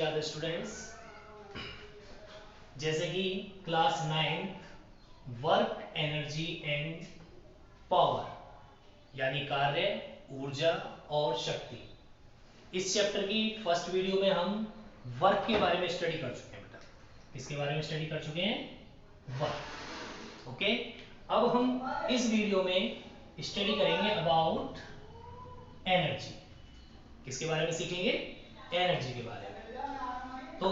नमस्कार स्टूडेंट्स। जैसे कि class 9 work energy and power यानी कार्य, ऊर्जा और शक्ति, इस चैप्टर की फर्स्ट वीडियो में हम वर्क के बारे में स्टडी कर चुके हैं। बेटा किसके बारे में स्टडी कर चुके हैं? वर्क। ओके, अब हम इस वीडियो में स्टडी करेंगे अबाउट एनर्जी। किसके बारे में सीखेंगे? एनर्जी के बारे में। तो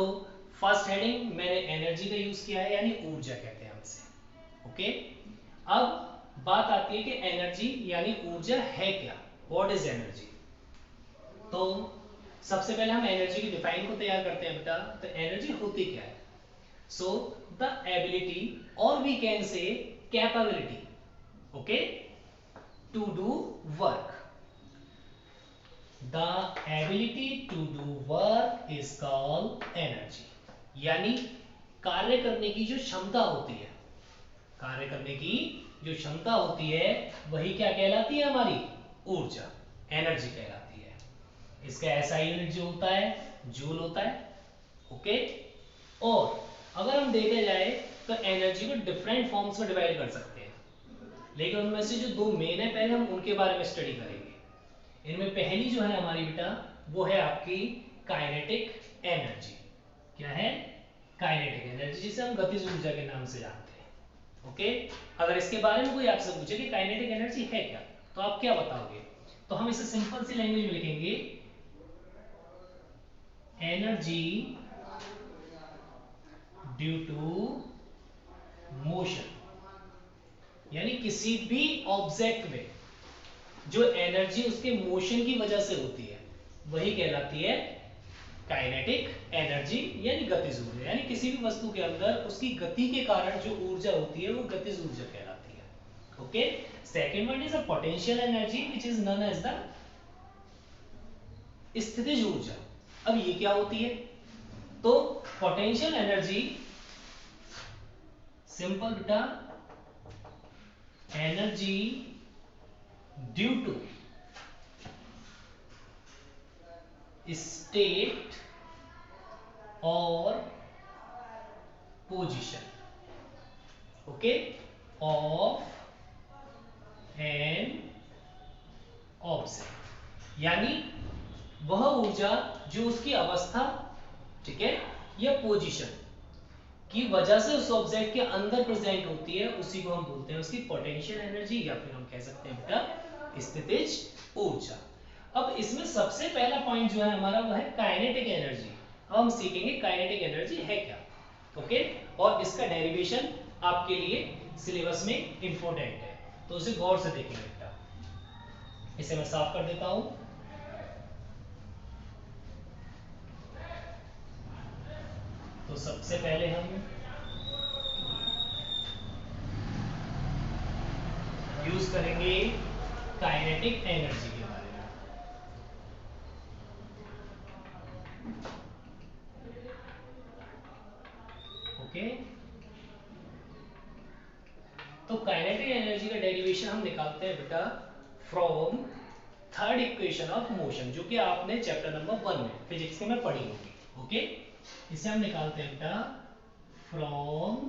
फर्स्ट हेडिंग मैंने एनर्जी का यूज किया है, यानी ऊर्जा कहते हैं हम इसे। ओके, अब बात आती है कि एनर्जी यानी ऊर्जा है क्या? What is energy? तो सबसे पहले हम एनर्जी की डिफाइन को तैयार करते हैं बेटा। तो एनर्जी होती क्या है? सो द एबिलिटी और we can say capability, okay, to do work. The ability to do work is called energy। यानी कार्य करने की जो क्षमता होती है, कार्य करने की जो क्षमता होती है वही क्या कहलाती है? हमारी ऊर्जा, एनर्जी कहलाती है। इसका ऐसा यूनिट जो होता है जूल होता है। ओके, और अगर हम देखे जाए तो एनर्जी को डिफरेंट फॉर्म्स में डिवाइड कर सकते हैं, लेकिन उनमें से जो दो मेन है पहले हम उनके बारे में स्टडी करेंगे। इनमें पहली जो है हमारी बेटा वो है आपकी काइनेटिक एनर्जी। क्या है? काइनेटिक एनर्जी, जिसे हम गतिज ऊर्जा के नाम से जानते हैं। ओके, अगर इसके बारे में कोई आपसे पूछे कि काइनेटिक एनर्जी है क्या, तो आप क्या बताओगे? तो हम इसे सिंपल सी लैंग्वेज में लिखेंगे, एनर्जी ड्यू टू मोशन। यानी किसी भी ऑब्जेक्ट में जो एनर्जी उसके मोशन की वजह से होती है वही कहलाती है काइनेटिक एनर्जी, यानी गतिज ऊर्जा। यानी किसी भी वस्तु के अंदर उसकी गति के कारण जो ऊर्जा होती है वो गतिज ऊर्जा कहलाती है। Okay, second one is a potential energy which is known as the स्थितिज ऊर्जा। अब ये क्या होती है? तो पोटेंशियल एनर्जी सिंपल बेटा एनर्जी ड्यू टू स्टेट और position, okay, of an object. यानी वह ऊर्जा जो उसकी अवस्था, ठीक है, या पोजीशन की वजह से उस ऑब्जेक्ट के अंदर प्रेजेंट होती है, उसी को हम बोलते हैं उसकी पोटेंशियल एनर्जी, या फिर हम कह सकते हैं बेटा स्थितिज ऊर्जा। अब इसमें सबसे पहला पॉइंट जो है हमारा वो है काइनेटिक एनर्जी। अब हम सीखेंगे काइनेटिक एनर्जी है क्या। ओके, और इसका डेरिवेशन आपके लिए सिलेबस में इंपॉर्टेंट है, तो उसे गौर से देखेंगे बेटा। इसे मैं साफ कर देता हूं। तो सबसे पहले हम यूज करेंगे काइनेटिक एनर्जी के बारे में। ओके, तो काइनेटिक एनर्जी का डेरिवेशन हम निकालते हैं बेटा from third equation of motion, जो कि आपने चैप्टर नंबर 1 में फिजिक्स में पढ़ी होगी। ओके, इसे हम निकालते हैं बेटा from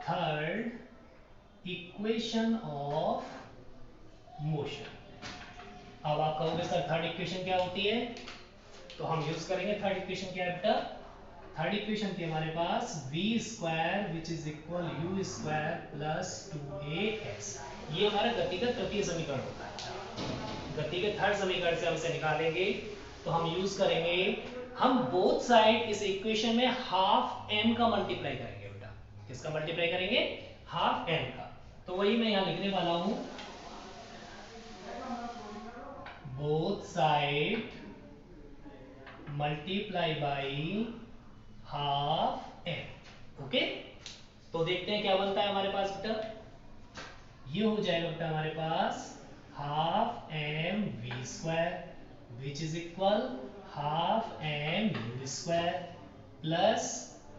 third equation of motion. अब आप कहोगे सर थर्ड इक्वेशन क्या होती है? तो हम यूज करेंगे थर्ड इक्वेशन। क्या है बेटा? थर्ड इक्वेशन थी हमारे पास v square which is equal u square plus 2ax। ये हमारा गति का तृतीय समीकरण होता है। गति के थर्ड समीकरण से हम इसे निकालेंगे, तो हम यूज करेंगे, हम बोथ साइड इस इक्वेशन में हाफ m का मल्टीप्लाई करेंगे बेटा। किसका मल्टीप्लाई करेंगे? हाफ m का। तो वही मैं यहां लिखने वाला हूं, both side multiply by half m। Okay, तो देखते हैं क्या बनता है हमारे पास बेटा। ये हो जाएगा बेटा हमारे पास half m v square which is equal half m u square plus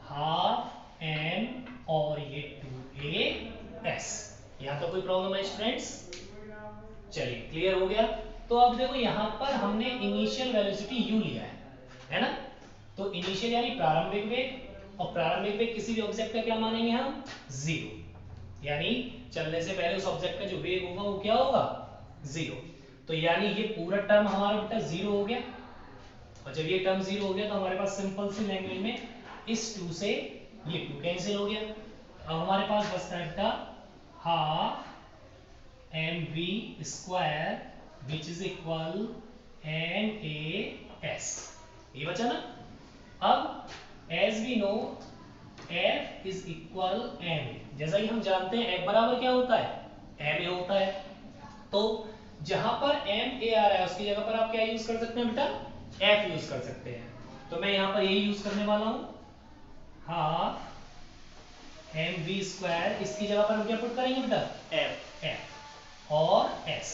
half m और ये 2as। यहां तो कोई प्रॉब्लम है स्टूडेंट्स? चलिए क्लियर हो गया। तो अब देखो यहां पर हमने इनिशियल वेलोसिटी u लिया है, है ना। तो इनिशियल यानी प्रारंभिक वेग, और प्रारंभिक वेग किसी भी ऑब्जेक्ट का क्या मानेंगे हम, जीरो, यानी चलने से पहले उस ऑब्जेक्ट का जो वेग होगा वो क्या होगा, जीरो। तो यानी ये पूरा टर्म हमारा बेटा जीरो हो गया, और जब ये टर्म जीरो हो गया तो हमारे पास सिंपल सी लैंग्वेज में इस टू से ये टू कैंसिल हो गया। अब हमारे पास बचता है बेटा half mv² which is equal nas, ये बचा ना। अब as we know F is equal ma, जैसा कि हम जानते हैं F बराबर क्या होता है, ma होता है। तो जहां पर ma आ रहा है उसकी जगह पर आप क्या यूज कर सकते हैं बेटा, F यूज कर सकते हैं। तो मैं यहां पर यही यूज करने वाला हूं, हाफ mv², इसकी जगह पर हम क्या पुट करेंगे बेटा, F और S।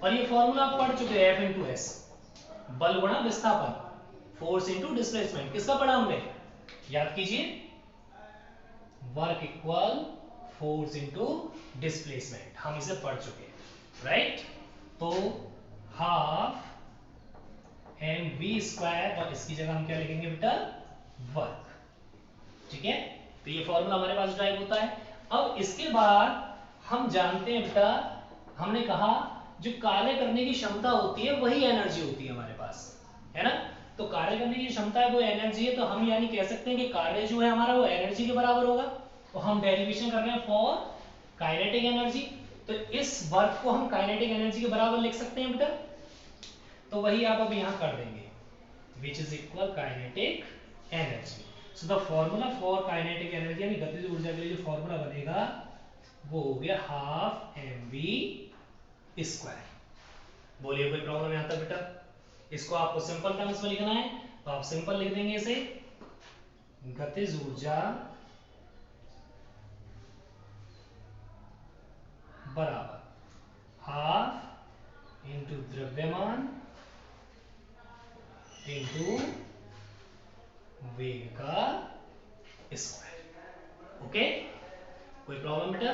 और ये फॉर्मूला आप पढ़ चुके हैं, F इंटू एस, बल गुणा विस्थापन, फोर्स इंटू डिस्प्लेसमेंट, किसका पढ़ा हमने, याद कीजिए, work equal force into displacement, हम इसे पढ़ चुके हैं, राइट। तो हाफ mv² और इसकी जगह हम क्या लिखेंगे बेटा, वर्क, ठीक है। तो ये फॉर्मूला हमारे पास ड्राइव होता है। अब इसके बाद हम जानते हैं बेटा, हमने कहा जो कार्य करने की क्षमता होती है वही एनर्जी होती है हमारे पास, है ना। तो कार्य करने की क्षमता है वो एनर्जी है, तो हम यानी कह सकते हैं कि कार्य जो है हमारा वो एनर्जी के बराबर होगा। तो हम डेरिवेशन कर रहे हैं फॉर काइनेटिक एनर्जी, तो इस वर्क को हम काइनेटिक एनर्जी के बराबर लिख सकते हैं बेटा। तो वही आप अब यहां कर देंगे, which is equal kinetic energy. So the formula for kinetic energy यानी गतिज ऊर्जा के लिए जो फॉर्मूला बनेगा वो हो गया हाफ mv²। बोलिए कोई प्रॉब्लम यहां तक बेटा, इसको आपको सिंपल टर्म्स में लिखना है तो आप सिंपल लिख देंगे इसे, गतिज ऊर्जा बराबर हाफ इंटू द्रव्यमान इंटू वेग का स्क्वायर। ओके, कोई प्रॉब्लम बेटा,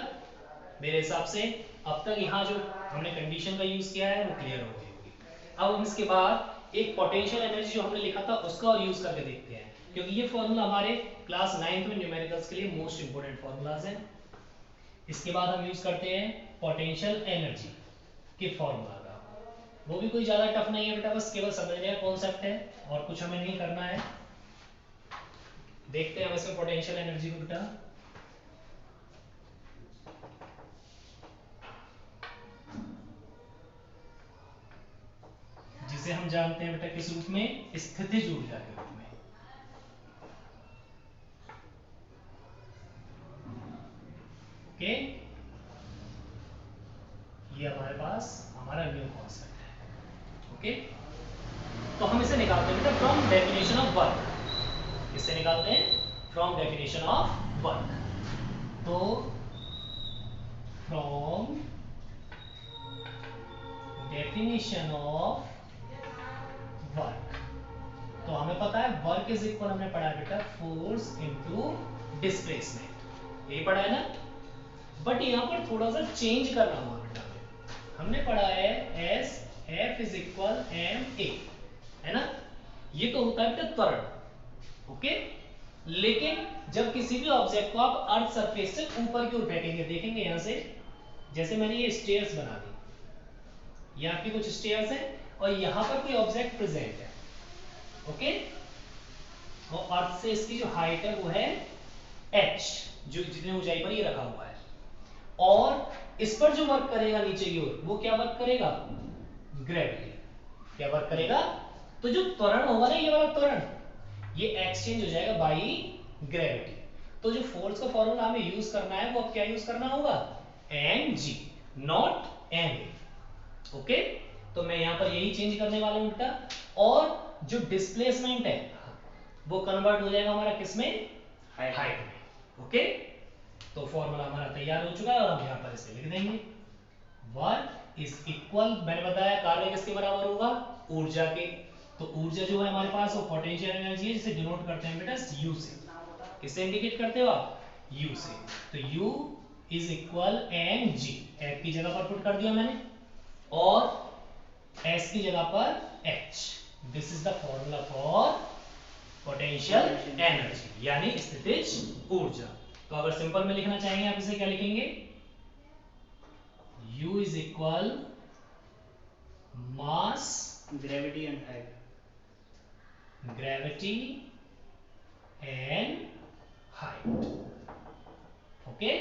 मेरे हिसाब से अब तक यहाँ जो हमने कंडीशन का यूज किया है वो क्लियर हो गई होगी। अब हम इसके बाद एक पोटेंशियल एनर्जी जो हमने लिखा था उसका और यूज करके देखते हैं, क्योंकि ये फॉर्मूला हमारे क्लास 9th में न्यूमेरिकल्स के लिए मोस्ट इंपोर्टेंट फॉर्मूलाज हैं। इसके बाद हम यूज करते हैं पोटेंशियल एनर्जी के फॉर्मूला का, वो भी कोई ज्यादा टफ नहीं है बेटा, बस केवल समझने का कॉन्सेप्ट है और कुछ हमें नहीं करना है। देखते हैं हम इसमें पोटेंशियल एनर्जी को बेटा। जिसे हम जानते हैं बेटा किस रूप में, स्थितिज ऊर्जा के रूप में। ओके, ये हमारे पास हमारा न्यू कॉन्सेप्ट है। ओके, तो हम इसे निकालते हैं बेटा फ्रॉम डेफिनेशन ऑफ वर्क। इसे निकालते हैं फ्रॉम डेफिनेशन ऑफ वर्क। तो फ्रॉम डेफिनेशन ऑफ वर्क, तो हमें पता है वर्क इज इक्वल, हमने पढ़ा है बेटा फोर्स इनटू डिस्प्लेसमेंट, यही पढ़ा है ना। बट यहाँ पर थोड़ा सा चेंज करना हुआ बेटा, हमने पढ़ा है as F is equal M A, है ना। ये तो होता है बेटा त्वरण, ओके। लेकिन जब किसी भी ऑब्जेक्ट को आप अर्थ सरफेस से ऊपर की ओर फेंकेंगे, देखेंगे यहां से, जैसे मैंने ये स्टेयर्स बना दी, ये आपकी कुछ स्टेयर्स हैं और यहां पर कोई ऑब्जेक्ट प्रेजेंट है, ओके। और अर्थ से इसकी जो हाइट है वो है h, जो जितनी ऊंचाई पर ये रखा हुआ है, और इस पर जो वर्क करेगा नीचे की ओर वो क्या वर्क करेगा, ग्रेविटी, क्या वर्क करेगा। तो जो त्वरण होगा ना, ये वाला त्वरण, ये एक्सचेंज हो जाएगा बाई ग्रेविटी। तो जो फोर्स का फॉर्मूला हमें यूज करना है वो अब क्या यूज करना होगा, mg नॉट ma, ओके। तो मैं यहां पर यही चेंज करने वाला हूं बेटा, और जो डिस्प्लेसमेंट है वो कन्वर्ट हो जाएगा हमारा किसमें, हाइट में, ओके। तो फॉर्मूला हमारा तैयार हो चुका है और हम यहां पर इसे लिख देंगे, वर्क इज इक्वल, मैंने बताया कार्य किसके बराबर होगा, ऊर्जा के। तो ऊर्जा जो है हमारे पास वो पोटेंशियल एनर्जी है, जिसे डिनोट करते हैं बेटा यू से। किससे इंडिकेट करते हो आप, यू से। तो U is equal M G, F की जगह पर पुट कर दिया मैंने, और एस की जगह पर H. This is the formula for potential energy यानी स्थितिज ऊर्जा। तो अगर सिंपल में लिखना चाहेंगे आप इसे क्या लिखेंगे, U is equal mass gravity and height, gravity and height. Okay,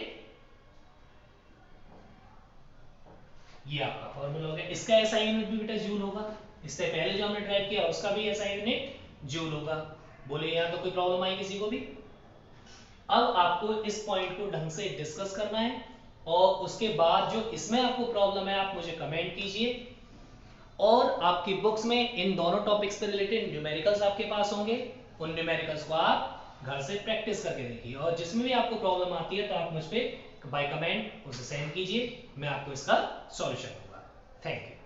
ये आपका फॉर्मूला हो गया। इसका एसआई यूनिट भी बेटा जूल होगा, इससे पहले जो हमने ड्राइव किया उसका भी एसआई यूनिट जूल होगा। बोले यहाँ तो कोई प्रॉब्लम आई किसी को भी? अब आपको इस पॉइंट को ढंग से डिस्कस करना है और उसके बाद जो इसमें आपको प्रॉब्लम है आप मुझे कमेंट कीजिए, और आपकी बुक्स में इन दोनों टॉपिक्स से रिलेटेड न्यूमेरिकल्स आपके पास होंगे, उन न्यूमेरिकल्स को आप घर से प्रैक्टिस करके देखिए, और जिसमें भी आपको प्रॉब्लम आती है तो आप मुझ पे बाय कमेंट उसे सेंड कीजिए, मैं आपको इसका सॉल्यूशन दूंगा। Thank you.